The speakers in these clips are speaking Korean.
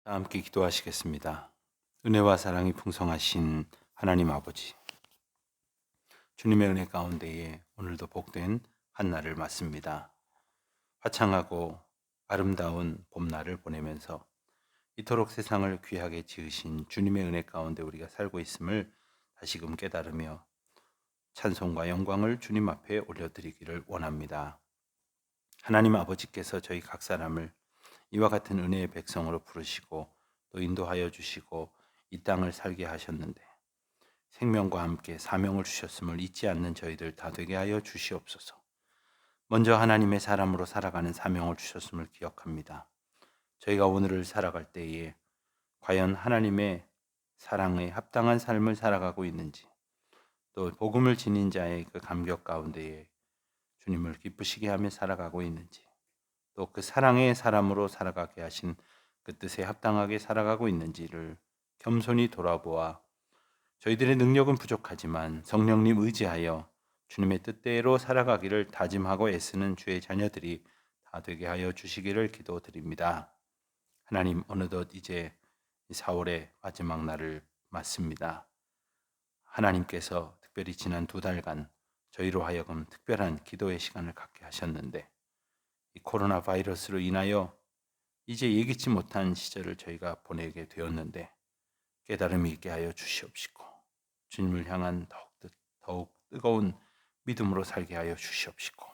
함께 기도하시겠습니다. 은혜와 사랑이 풍성하신 하나님 아버지, 주님의 은혜 가운데에 오늘도 복된 한날을 맞습니다. 화창하고 아름다운 봄날을 보내면서 이토록 세상을 귀하게 지으신 주님의 은혜 가운데 우리가 살고 있음을 다시금 깨달으며 찬송과 영광을 주님 앞에 올려드리기를 원합니다. 하나님 아버지께서 저희 각 사람을 이와 같은 은혜의 백성으로 부르시고 또 인도하여 주시고 이 땅을 살게 하셨는데 생명과 함께 사명을 주셨음을 잊지 않는 저희들 다 되게 하여 주시옵소서. 먼저 하나님의 사람으로 살아가는 사명을 주셨음을 기억합니다. 저희가 오늘을 살아갈 때에 과연 하나님의 사랑에 합당한 삶을 살아가고 있는지, 또 복음을 지닌 자의 그 감격 가운데에 주님을 기쁘시게 하며 살아가고 있는지, 또 그 사랑의 사람으로 살아가게 하신 그 뜻에 합당하게 살아가고 있는지를 겸손히 돌아보아 저희들의 능력은 부족하지만 성령님 의지하여 주님의 뜻대로 살아가기를 다짐하고 애쓰는 주의 자녀들이 다 되게 하여 주시기를 기도드립니다. 하나님, 어느덧 이제 4월의 마지막 날을 맞습니다. 하나님께서 특별히 지난 2달간 저희로 하여금 특별한 기도의 시간을 갖게 하셨는데 이 코로나 바이러스로 인하여 이제 예기치 못한 시절을 저희가 보내게 되었는데 깨달음이 있게 하여 주시옵시고 주님을 향한 더욱 뜨거운 믿음으로 살게 하여 주시옵시고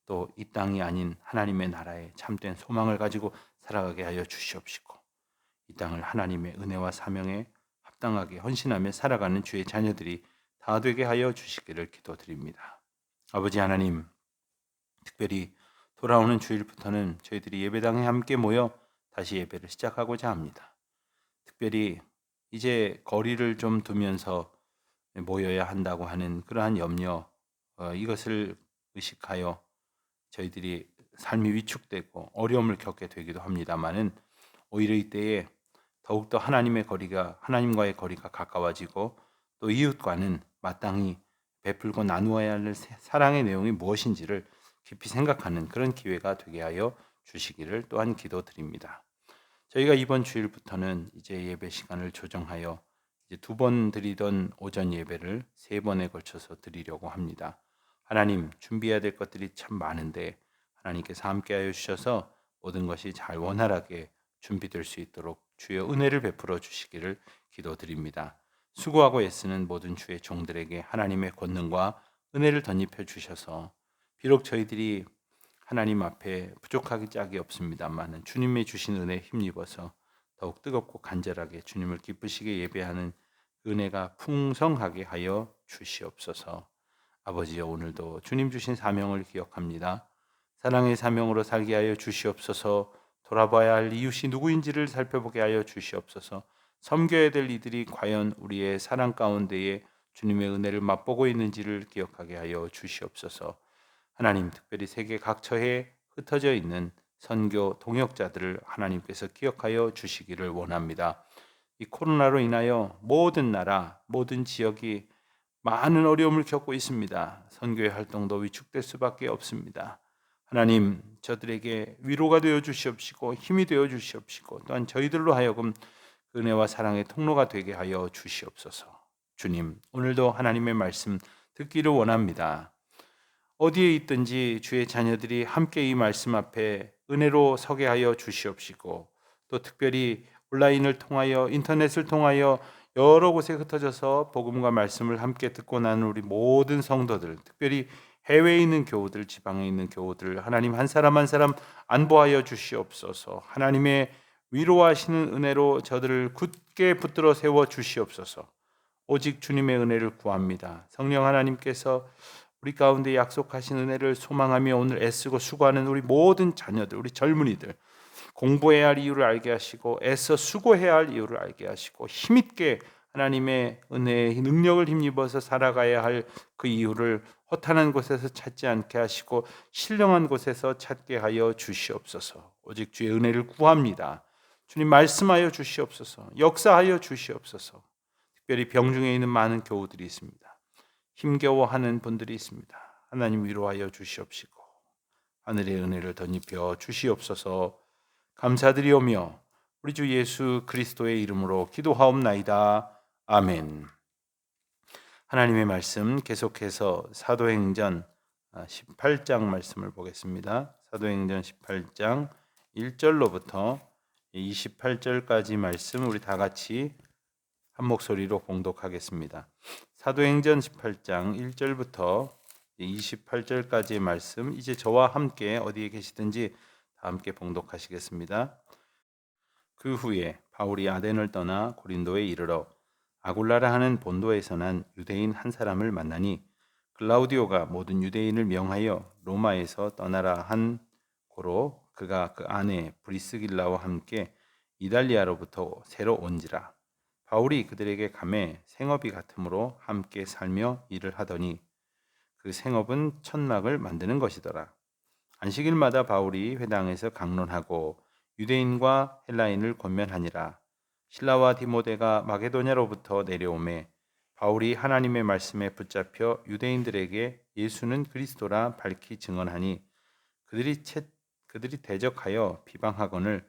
또 이 땅이 아닌 하나님의 나라에 참된 소망을 가지고 살아가게 하여 주시옵시고 이 땅을 하나님의 은혜와 사명에 합당하게 헌신하며 살아가는 주의 자녀들이 다 되게 하여 주시기를 기도드립니다. 아버지 하나님, 특별히 돌아오는 주일부터는 저희들이 예배당에 함께 모여 다시 예배를 시작하고자 합니다. 특별히 이제 거리를 좀 두면서 모여야 한다고 하는 그러한 염려, 이것을 의식하여 저희들이 삶이 위축되고 어려움을 겪게 되기도 합니다마는 오히려 이때에 더욱더 하나님과의 거리가 가까워지고 또 이웃과는 마땅히 베풀고 나누어야 할 사랑의 내용이 무엇인지를 깊이 생각하는 그런 기회가 되게 하여 주시기를 또한 기도드립니다. 저희가 이번 주일부터는 이제 예배 시간을 조정하여 이제 2번 드리던 오전 예배를 3번에 걸쳐서 드리려고 합니다. 하나님, 준비해야 될 것들이 참 많은데 하나님께서 함께하여 주셔서 모든 것이 잘 원활하게 준비될 수 있도록 주의 은혜를 베풀어 주시기를 기도드립니다. 수고하고 애쓰는 모든 주의 종들에게 하나님의 권능과 은혜를 덧입혀 주셔서 비록 저희들이 하나님 앞에 부족하기 짝이 없습니다만 주님의 주신 은혜에 힘입어서 더욱 뜨겁고 간절하게 주님을 기쁘시게 예배하는 은혜가 풍성하게 하여 주시옵소서. 아버지여, 오늘도 주님 주신 사명을 기억합니다. 사랑의 사명으로 살게 하여 주시옵소서. 돌아봐야 할 이웃이 누구인지를 살펴보게 하여 주시옵소서. 섬겨야 될 이들이 과연 우리의 사랑 가운데에 주님의 은혜를 맛보고 있는지를 기억하게 하여 주시옵소서. 하나님, 특별히 세계 각처에 흩어져 있는 선교 동역자들을 하나님께서 기억하여 주시기를 원합니다. 이 코로나로 인하여 모든 나라, 모든 지역이 많은 어려움을 겪고 있습니다. 선교의 활동도 위축될 수밖에 없습니다. 하나님, 저들에게 위로가 되어 주시옵시고 힘이 되어 주시옵시고 또한 저희들로 하여금 은혜와 사랑의 통로가 되게 하여 주시옵소서. 주님, 오늘도 하나님의 말씀 듣기를 원합니다. 어디에 있든지 주의 자녀들이 함께 이 말씀 앞에 은혜로 서게 하여 주시옵시고 또 특별히 온라인을 통하여 인터넷을 통하여 여러 곳에 흩어져서 복음과 말씀을 함께 듣고 나는 우리 모든 성도들, 특별히 해외에 있는 교우들, 지방에 있는 교우들, 하나님 한 사람 한 사람 안보하여 주시옵소서. 하나님의 위로하시는 은혜로 저들을 굳게 붙들어 세워 주시옵소서. 오직 주님의 은혜를 구합니다. 성령 하나님께서 우리 가운데 약속하신 은혜를 소망하며 오늘 애쓰고 수고하는 우리 모든 자녀들, 우리 젊은이들, 공부해야 할 이유를 알게 하시고 애써 수고해야 할 이유를 알게 하시고 힘있게 하나님의 은혜의 능력을 힘입어서 살아가야 할 그 이유를 허탄한 곳에서 찾지 않게 하시고 신령한 곳에서 찾게 하여 주시옵소서. 오직 주의 은혜를 구합니다. 주님, 말씀하여 주시옵소서. 역사하여 주시옵소서. 특별히 병중에 있는 많은 교우들이 있습니다. 힘겨워하는 분들이 있습니다. 하나님, 위로하여 주시옵시고 하늘의 은혜를 덧입혀 주시옵소서. 감사드리오며 우리 주 예수 그리스도의 이름으로 기도하옵나이다. 아멘. 하나님의 말씀 계속해서 사도행전 18장 말씀을 보겠습니다. 사도행전 18장 1절로부터 28절까지 말씀 우리 다 같이 한 목소리로 봉독하겠습니다. 사도행전 18장 1절부터 28절까지의 말씀, 이제 저와 함께 어디에 계시든지 다 함께 봉독하시겠습니다. 그 후에 바울이 아덴을 떠나 고린도에 이르러 아굴라라 하는 본도에서 난 유대인 한 사람을 만나니, 글라우디오가 모든 유대인을 명하여 로마에서 떠나라 한 고로 그가 그 아내 브리스길라와 함께 이달리아로부터 새로 온지라. 바울이 그들에게 감해 생업이 같으므로 함께 살며 일을 하더니 그 생업은 천막을 만드는 것이더라. 안식일마다 바울이 회당에서 강론하고 유대인과 헬라인을 권면하니라. 실라와 디모데가 마게도냐로부터 내려오매 바울이 하나님의 말씀에 붙잡혀 유대인들에게 예수는 그리스도라 밝히 증언하니, 그들이 대적하여 비방하거늘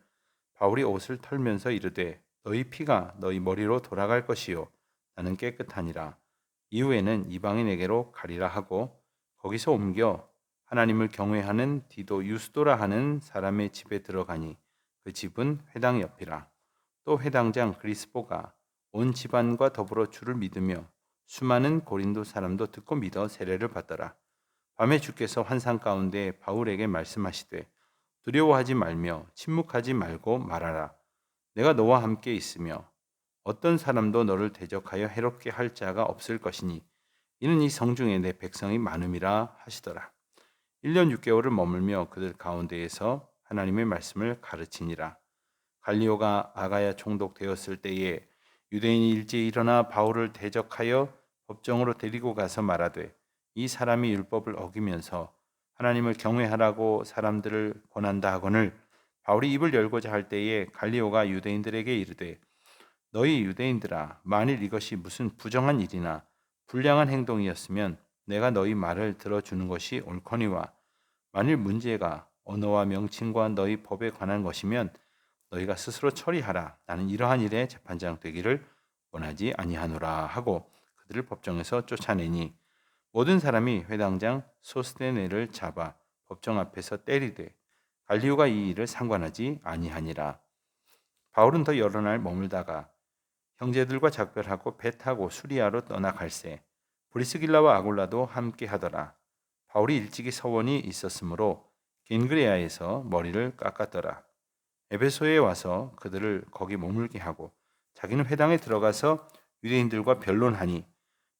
바울이 옷을 털면서 이르되 너희 피가 너희 머리로 돌아갈 것이요 나는 깨끗하니라. 이후에는 이방인에게로 가리라 하고 거기서 옮겨 하나님을 경외하는 디도 유스도라 하는 사람의 집에 들어가니 그 집은 회당 옆이라. 또 회당장 그리스보가 온 집안과 더불어 주를 믿으며 수많은 고린도 사람도 듣고 믿어 세례를 받더라. 밤에 주께서 환상 가운데 바울에게 말씀하시되 두려워하지 말며 침묵하지 말고 말하라. 내가 너와 함께 있으며 어떤 사람도 너를 대적하여 해롭게 할 자가 없을 것이니 이는 이 성중에 내 백성이 많음이라 하시더라. 1년 6개월을 머물며 그들 가운데에서 하나님의 말씀을 가르치니라. 갈리오가 아가야 총독되었을 때에 유대인이 일제히 일어나 바울을 대적하여 법정으로 데리고 가서 말하되 이 사람이 율법을 어기면서 하나님을 경외하라고 사람들을 권한다 하거늘, 바울이 입을 열고자 할 때에 갈리오가 유대인들에게 이르되 너희 유대인들아, 만일 이것이 무슨 부정한 일이나 불량한 행동이었으면 내가 너희 말을 들어주는 것이 옳거니와, 만일 문제가 언어와 명칭과 너희 법에 관한 것이면 너희가 스스로 처리하라. 나는 이러한 일에 재판장 되기를 원하지 아니하노라 하고 그들을 법정에서 쫓아내니, 모든 사람이 회당장 소스데네를 잡아 법정 앞에서 때리되 갈리오가 이 일을 상관하지 아니하니라. 바울은 더 여러 날 머물다가 형제들과 작별하고 배 타고 수리아로 떠나갈새 브리스길라와 아굴라도 함께 하더라. 바울이 일찍이 서원이 있었으므로 겐그레아에서 머리를 깎았더라. 에베소에 와서 그들을 거기 머물게 하고 자기는 회당에 들어가서 유대인들과 변론하니,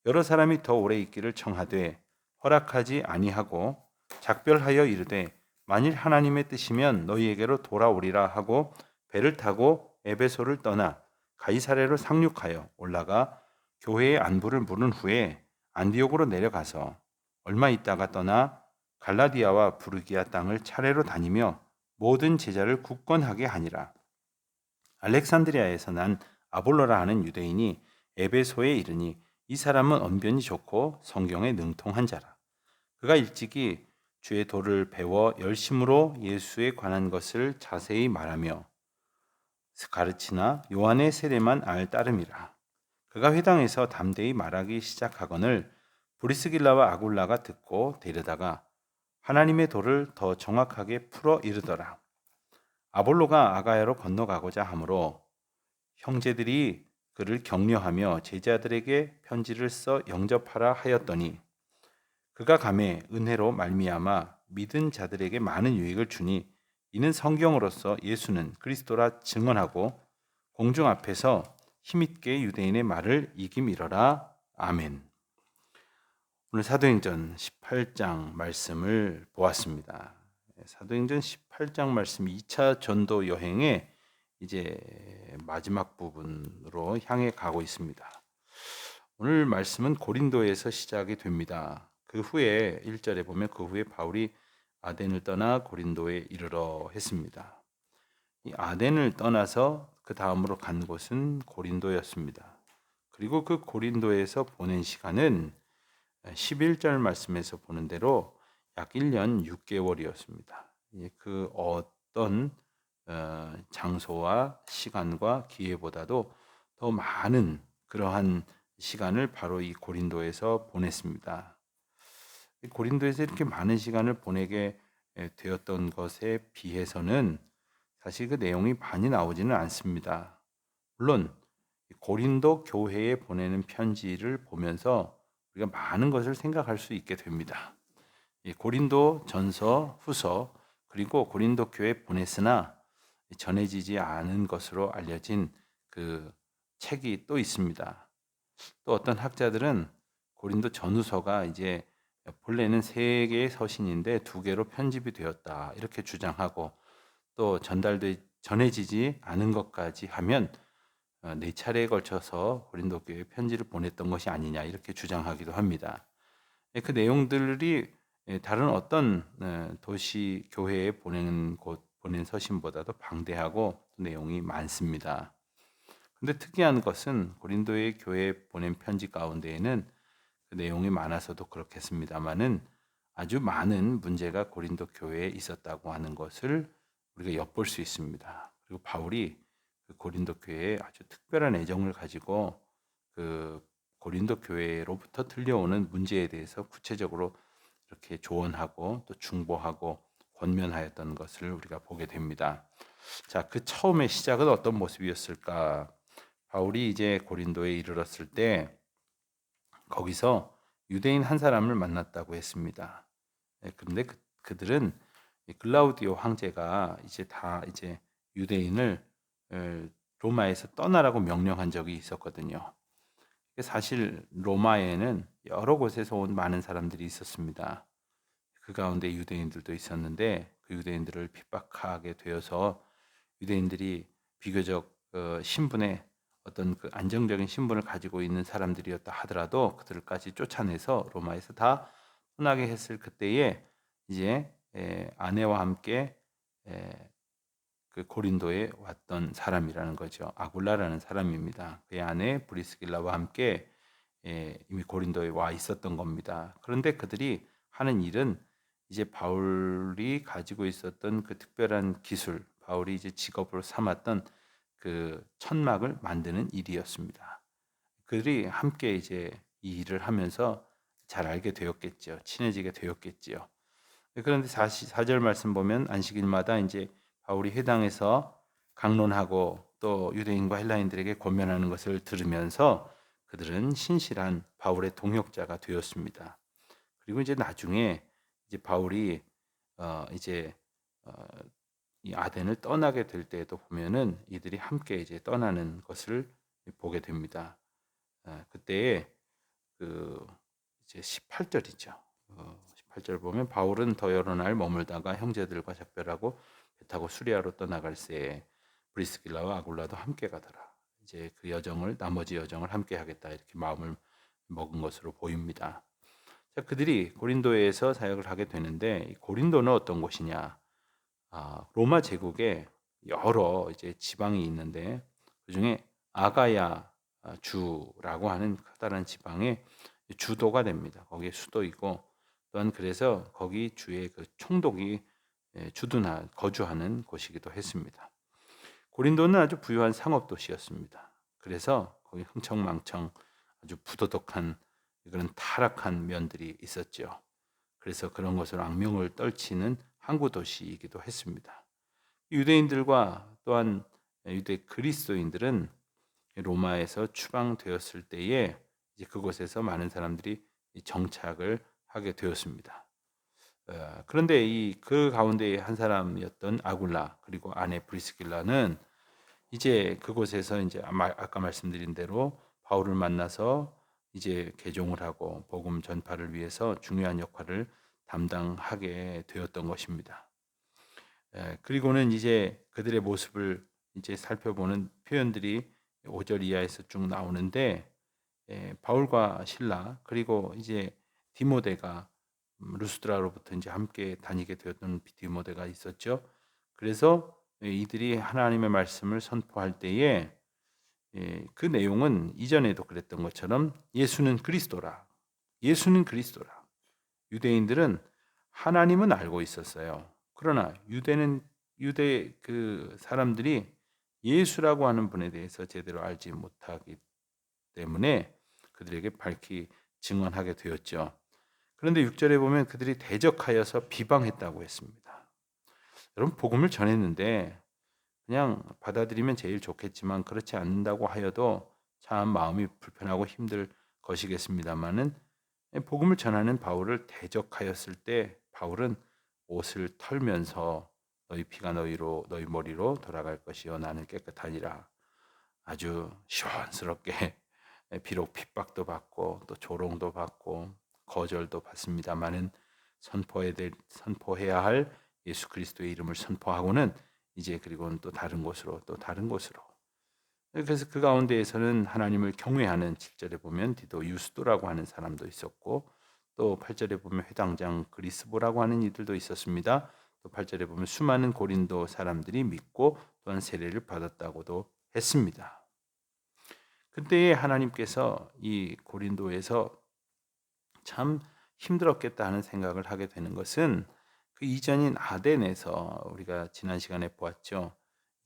여러 사람이 더 오래 있기를 청하되 허락하지 아니하고 작별하여 이르되 만일 하나님의 뜻이면 너희에게로 돌아오리라 하고 배를 타고 에베소를 떠나 가이사랴로 상륙하여 올라가 교회의 안부를 물은 후에 안디옥으로 내려가서 얼마 있다가 떠나 갈라디아와 부르기아 땅을 차례로 다니며 모든 제자를 굳건하게 하니라. 알렉산드리아에서 난 아볼로라 하는 유대인이 에베소에 이르니 이 사람은 언변이 좋고 성경에 능통한 자라. 그가 일찍이 주의 도를 배워 열심으로 예수에 관한 것을 자세히 말하며 가르치나 요한의 세례만 알 따름이라. 그가 회당에서 담대히 말하기 시작하거늘 브리스길라와 아굴라가 듣고 데려다가 하나님의 도를 더 정확하게 풀어 이르더라. 아볼로가 아가야로 건너가고자 하므로 형제들이 그를 격려하며 제자들에게 편지를 써 영접하라 하였더니, 그가 감에 은혜로 말미암아 믿은 자들에게 많은 유익을 주니 이는 성경으로서 예수는 그리스도라 증언하고 공중 앞에서 힘있게 유대인의 말을 이김이러라. 아멘. 오늘 사도행전 18장 말씀을 보았습니다. 사도행전 18장 말씀 2차 전도 여행의 이제 마지막 부분으로 향해 가고 있습니다. 오늘 말씀은 고린도에서 시작이 됩니다. 그 후에 1절에 보면 그 후에 바울이 아덴을 떠나 고린도에 이르러 했습니다. 이 아덴을 떠나서 그 다음으로 간 곳은 고린도였습니다. 그리고 그 고린도에서 보낸 시간은 11절 말씀에서 보는 대로 약 1년 6개월이었습니다. 그 어떤 장소와 시간과 기회보다도 더 많은 그러한 시간을 바로 이 고린도에서 보냈습니다. 고린도에서 이렇게 많은 시간을 보내게 되었던 것에 비해서는 사실 그 내용이 많이 나오지는 않습니다. 물론 고린도 교회에 보내는 편지를 보면서 우리가 많은 것을 생각할 수 있게 됩니다. 고린도 전서, 후서, 그리고 고린도 교회에 보냈으나 전해지지 않은 것으로 알려진 그 책이 또 있습니다. 또 어떤 학자들은 고린도 전후서가 이제 본래는 3개의 서신인데 2개로 편집이 되었다 이렇게 주장하고, 또 전해지지 않은 것까지 하면 4차례에 걸쳐서 고린도 교회에 편지를 보냈던 것이 아니냐 이렇게 주장하기도 합니다. 그 내용들이 다른 어떤 도시 교회에 보낸 서신보다도 방대하고 내용이 많습니다. 근데 특이한 것은 고린도의 교회에 보낸 편지 가운데에는 그 내용이 많아서도 그렇겠습니다만은 아주 많은 문제가 고린도 교회에 있었다고 하는 것을 우리가 엿볼 수 있습니다. 그리고 바울이 그 고린도 교회에 아주 특별한 애정을 가지고 그 고린도 교회로부터 들려오는 문제에 대해서 구체적으로 이렇게 조언하고 또 중보하고 권면하였던 것을 우리가 보게 됩니다. 자, 그 처음의 시작은 어떤 모습이었을까? 바울이 이제 고린도에 이르렀을 때 거기서 유대인 한 사람을 만났다고 했습니다. 그런데 그들은 글라우디오 황제가 이제 유대인을 로마에서 떠나라고 명령한 적이 있었거든요. 사실 로마에는 여러 곳에서 온 많은 사람들이 있었습니다. 그 가운데 유대인들도 있었는데 그 유대인들을 핍박하게 되어서 유대인들이 비교적 신분의 어떤 그 안정적인 신분을 가지고 있는 사람들이었다 하더라도 그들까지 쫓아내서 로마에서 다 떠나게 했을 그때에 이제 아내와 함께 그 고린도에 왔던 사람이라는 거죠. 아굴라라는 사람입니다. 그의 아내 브리스길라와 함께 이미 고린도에 와 있었던 겁니다. 그런데 그들이 하는 일은 이제 바울이 가지고 있었던 그 특별한 기술, 바울이 이제 직업으로 삼았던 그 천막을 만드는 일이었습니다. 그들이 함께 이제 이 일을 하면서 잘 알게 되었겠죠. 친해지게 되었겠지요. 그런데 4절 말씀 보면 안식일마다 이제 바울이 회당에서 강론하고 또 유대인과 헬라인들에게 권면하는 것을 들으면서 그들은 신실한 바울의 동역자가 되었습니다. 그리고 이제 나중에 이제 바울이 이제 이 아덴을 떠나게 될 때에도 보면은 이들이 함께 이제 떠나는 것을 보게 됩니다. 그때에 그 이제 18절이죠. 18절 보면 바울은 더 여러 날 머물다가 형제들과 작별하고 배 타고 수리아로 떠나갈새 브리스길라와 아굴라도 함께 가더라. 이제 그 여정을 나머지 여정을 함께 하겠다 이렇게 마음을 먹은 것으로 보입니다. 자, 그들이 고린도에서 사역을 하게 되는데 이 고린도는 어떤 곳이냐? 로마 제국에 여러 이제 지방이 있는데 그 중에 아가야 주라고 하는 커다란 지방의 주도가 됩니다. 거기에 수도이고 또한 그래서 거기 주의 그 총독이 거주하는 곳이기도 했습니다. 고린도는 아주 부유한 상업 도시였습니다. 그래서 거기 흥청망청 아주 부도덕한 그런 타락한 면들이 있었죠. 그래서 그런 것으로 악명을 떨치는 항구 도시이기도 했습니다. 유대인들과 또한 유대 그리스도인들은 로마에서 추방되었을 때에 이제 그곳에서 많은 사람들이 정착을 하게 되었습니다. 그런데 그 가운데 한 사람이었던 아굴라 그리고 아내 브리스길라는 이제 그곳에서 이제 아까 말씀드린 대로 바울을 만나서 이제 개종을 하고 복음 전파를 위해서 중요한 역할을 담당하게 되었던 것입니다. 그리고는 이제 그들의 모습을 이제 살펴보는 표현들이 5절 이하에서 쭉 나오는데 바울과 실라 그리고 이제 디모데가 루스드라로부터 이제 함께 다니게 되었던 디모데가 있었죠. 그래서 이들이 하나님의 말씀을 선포할 때에 그 내용은 이전에도 그랬던 것처럼 예수는 그리스도라. 예수는 그리스도라. 유대인들은 하나님은 알고 있었어요. 그러나 유대 그 사람들이 예수라고 하는 분에 대해서 제대로 알지 못하기 때문에 그들에게 밝히 증언하게 되었죠. 그런데 6절에 보면 그들이 대적하여서 비방했다고 했습니다. 여러분, 복음을 전했는데 그냥 받아들이면 제일 좋겠지만 그렇지 않는다고 하여도 참 마음이 불편하고 힘들 것이겠습니다마는, 복음을 전하는 바울을 대적하였을 때 바울은 옷을 털면서 너희 피가 너희 머리로 돌아갈 것이요 나는 깨끗하니라, 아주 시원스럽게 비록 핍박도 받고 또 조롱도 받고 거절도 받습니다마는 선포해야 할 예수 그리스도의 이름을 선포하고는 이제 그리고는 또 다른 곳으로. 그래서 그 가운데에서는 하나님을 경외하는, 7절에 보면 디도 유스도라고 하는 사람도 있었고, 또 8절에 보면 회당장 그리스보라고 하는 이들도 있었습니다. 또 8절에 보면 수많은 고린도 사람들이 믿고 또한 세례를 받았다고도 했습니다. 그때에 하나님께서 이 고린도에서 참 힘들었겠다 하는 생각을 하게 되는 것은, 그 이전인 아덴에서 우리가 지난 시간에 보았죠.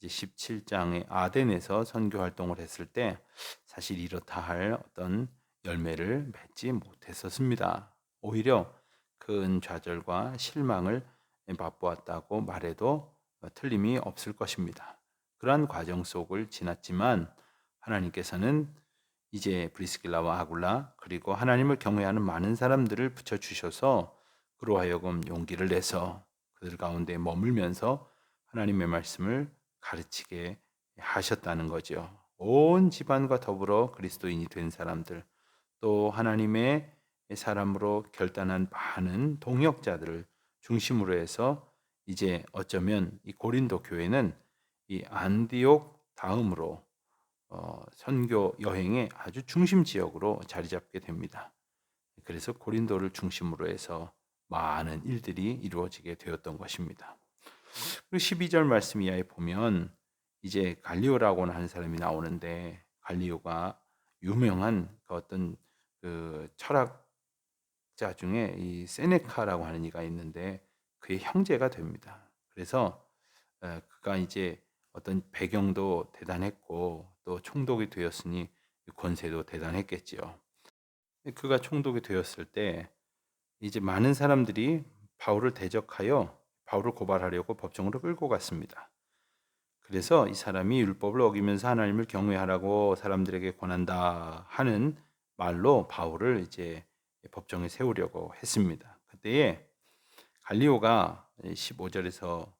이제 17장의 아덴에서 선교 활동을 했을 때 사실 이렇다 할 어떤 열매를 맺지 못했었습니다. 오히려 큰 좌절과 실망을 맛보았다고 말해도 틀림이 없을 것입니다. 그러한 과정 속을 지났지만 하나님께서는 이제 브리스길라와 아굴라 그리고 하나님을 경외하는 많은 사람들을 붙여주셔서 그로 하여금 용기를 내서 그들 가운데 머물면서 하나님의 말씀을 가르치게 하셨다는 거죠. 온 집안과 더불어 그리스도인이 된 사람들, 또 하나님의 사람으로 결단한 많은 동역자들을 중심으로 해서 이제 어쩌면 이 고린도 교회는 이 안디옥 다음으로 선교 여행의 아주 중심 지역으로 자리 잡게 됩니다. 그래서 고린도를 중심으로 해서 많은 일들이 이루어지게 되었던 것입니다. 그리고 12절 말씀 이하에 보면 이제 갈리오라고 하는 사람이 나오는데, 갈리오가 유명한 그 어떤 그 철학자 중에 이 세네카라고 하는 이가 있는데 그의 형제가 됩니다. 그래서 그가 이제 어떤 배경도 대단했고 또 총독이 되었으니 권세도 대단했겠지요. 그가 총독이 되었을 때 이제 많은 사람들이 바울을 대적하여 바울을 고발하려고 법정으로 끌고 갔습니다. 그래서 이 사람이 율법을 어기면서 하나님을 경외하라고 사람들에게 권한다 하는 말로 바울을 이제 법정에 세우려고 했습니다. 그때에 갈리오가 15절에서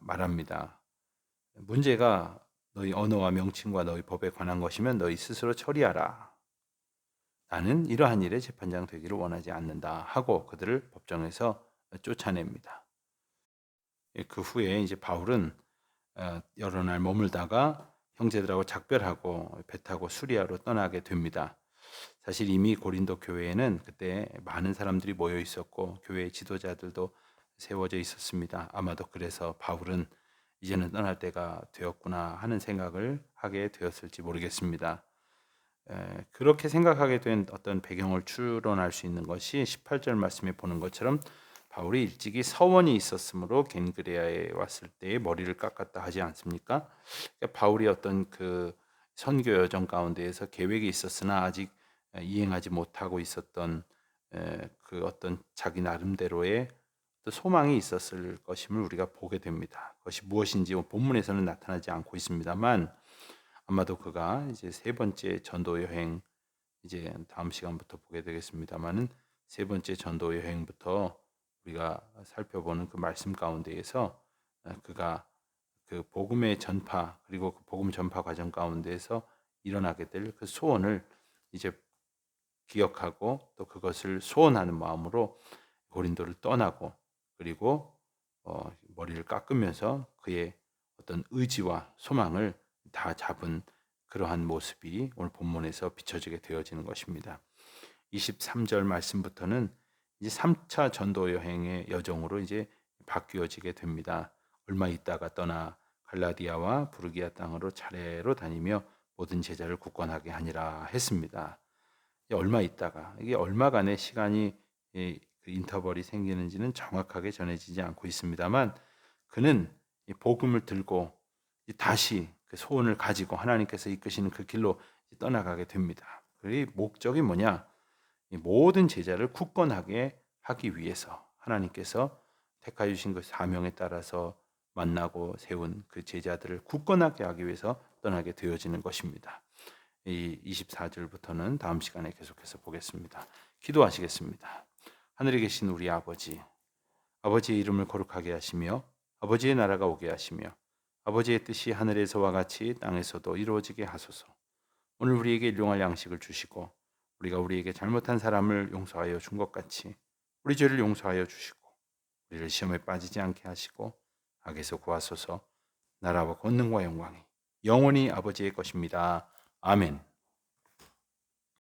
말합니다. 문제가 너희 언어와 명칭과 너희 법에 관한 것이면 너희 스스로 처리하라. 나는 이러한 일에 재판장 되기를 원하지 않는다 하고 그들을 법정에서 쫓아냅니다. 그 후에 이제 바울은 여러 날 머물다가 형제들하고 작별하고 배 타고 수리아로 떠나게 됩니다. 사실 이미 고린도 교회에는 그때 많은 사람들이 모여 있었고 교회 지도자들도 세워져 있었습니다. 아마도 그래서 바울은 이제는 떠날 때가 되었구나 하는 생각을 하게 되었을지 모르겠습니다. 그렇게 생각하게 된 어떤 배경을 추론할 수 있는 것이 18절 말씀에 보는 것처럼 바울이 일찍이 서원이 있었으므로 겐그레아에 왔을 때에 머리를 깎았다 하지 않습니까? 그러니까 바울이 어떤 그 선교 여정 가운데에서 계획이 있었으나 아직 이행하지 못하고 있었던 그 어떤 자기 나름대로의 또 소망이 있었을 것임을 우리가 보게 됩니다. 그것이 무엇인지 본문에서는 나타나지 않고 있습니다만 아마도 그가 이제 세 번째 전도 여행, 이제 다음 시간부터 보게 되겠습니다만은 세 번째 전도 여행부터 우리가 살펴보는 그 말씀 가운데에서 그가 그 복음의 전파 그리고 그 복음 전파 과정 가운데에서 일어나게 될 그 소원을 이제 기억하고 또 그것을 소원하는 마음으로 고린도를 떠나고 그리고 머리를 깎으면서 그의 어떤 의지와 소망을 다 잡은 그러한 모습이 오늘 본문에서 비춰지게 되어지는 것입니다. 23절 말씀부터는 이제 3차 전도 여행의 여정으로 이제 바뀌어지게 됩니다. 얼마 있다가 떠나 갈라디아와 부르기아 땅으로 차례로 다니며 모든 제자를 굳건하게 하니라 했습니다. 얼마 있다가, 이게 얼마간의 시간이 그 인터벌이 생기는지는 정확하게 전해지지 않고 있습니다만 그는 이 복음을 들고 다시 그 소원을 가지고 하나님께서 이끄시는 그 길로 떠나가게 됩니다. 그 목적이 뭐냐? 이 모든 제자를 굳건하게 하기 위해서 하나님께서 택하여 주신 그 사명에 따라서 만나고 세운 그 제자들을 굳건하게 하기 위해서 떠나게 되어지는 것입니다. 이 24절부터는 다음 시간에 계속해서 보겠습니다. 기도하시겠습니다. 하늘에 계신 우리 아버지, 아버지의 이름을 거룩하게 하시며 아버지의 나라가 오게 하시며 아버지의 뜻이 하늘에서와 같이 땅에서도 이루어지게 하소서. 오늘 우리에게 일용할 양식을 주시고 우리가 우리에게 잘못한 사람을 용서하여 준 것 같이 우리 죄를 용서하여 주시고 우리를 시험에 빠지지 않게 하시고 악에서 구하소서. 나라와 권능과 영광이 영원히 아버지의 것입니다. 아멘.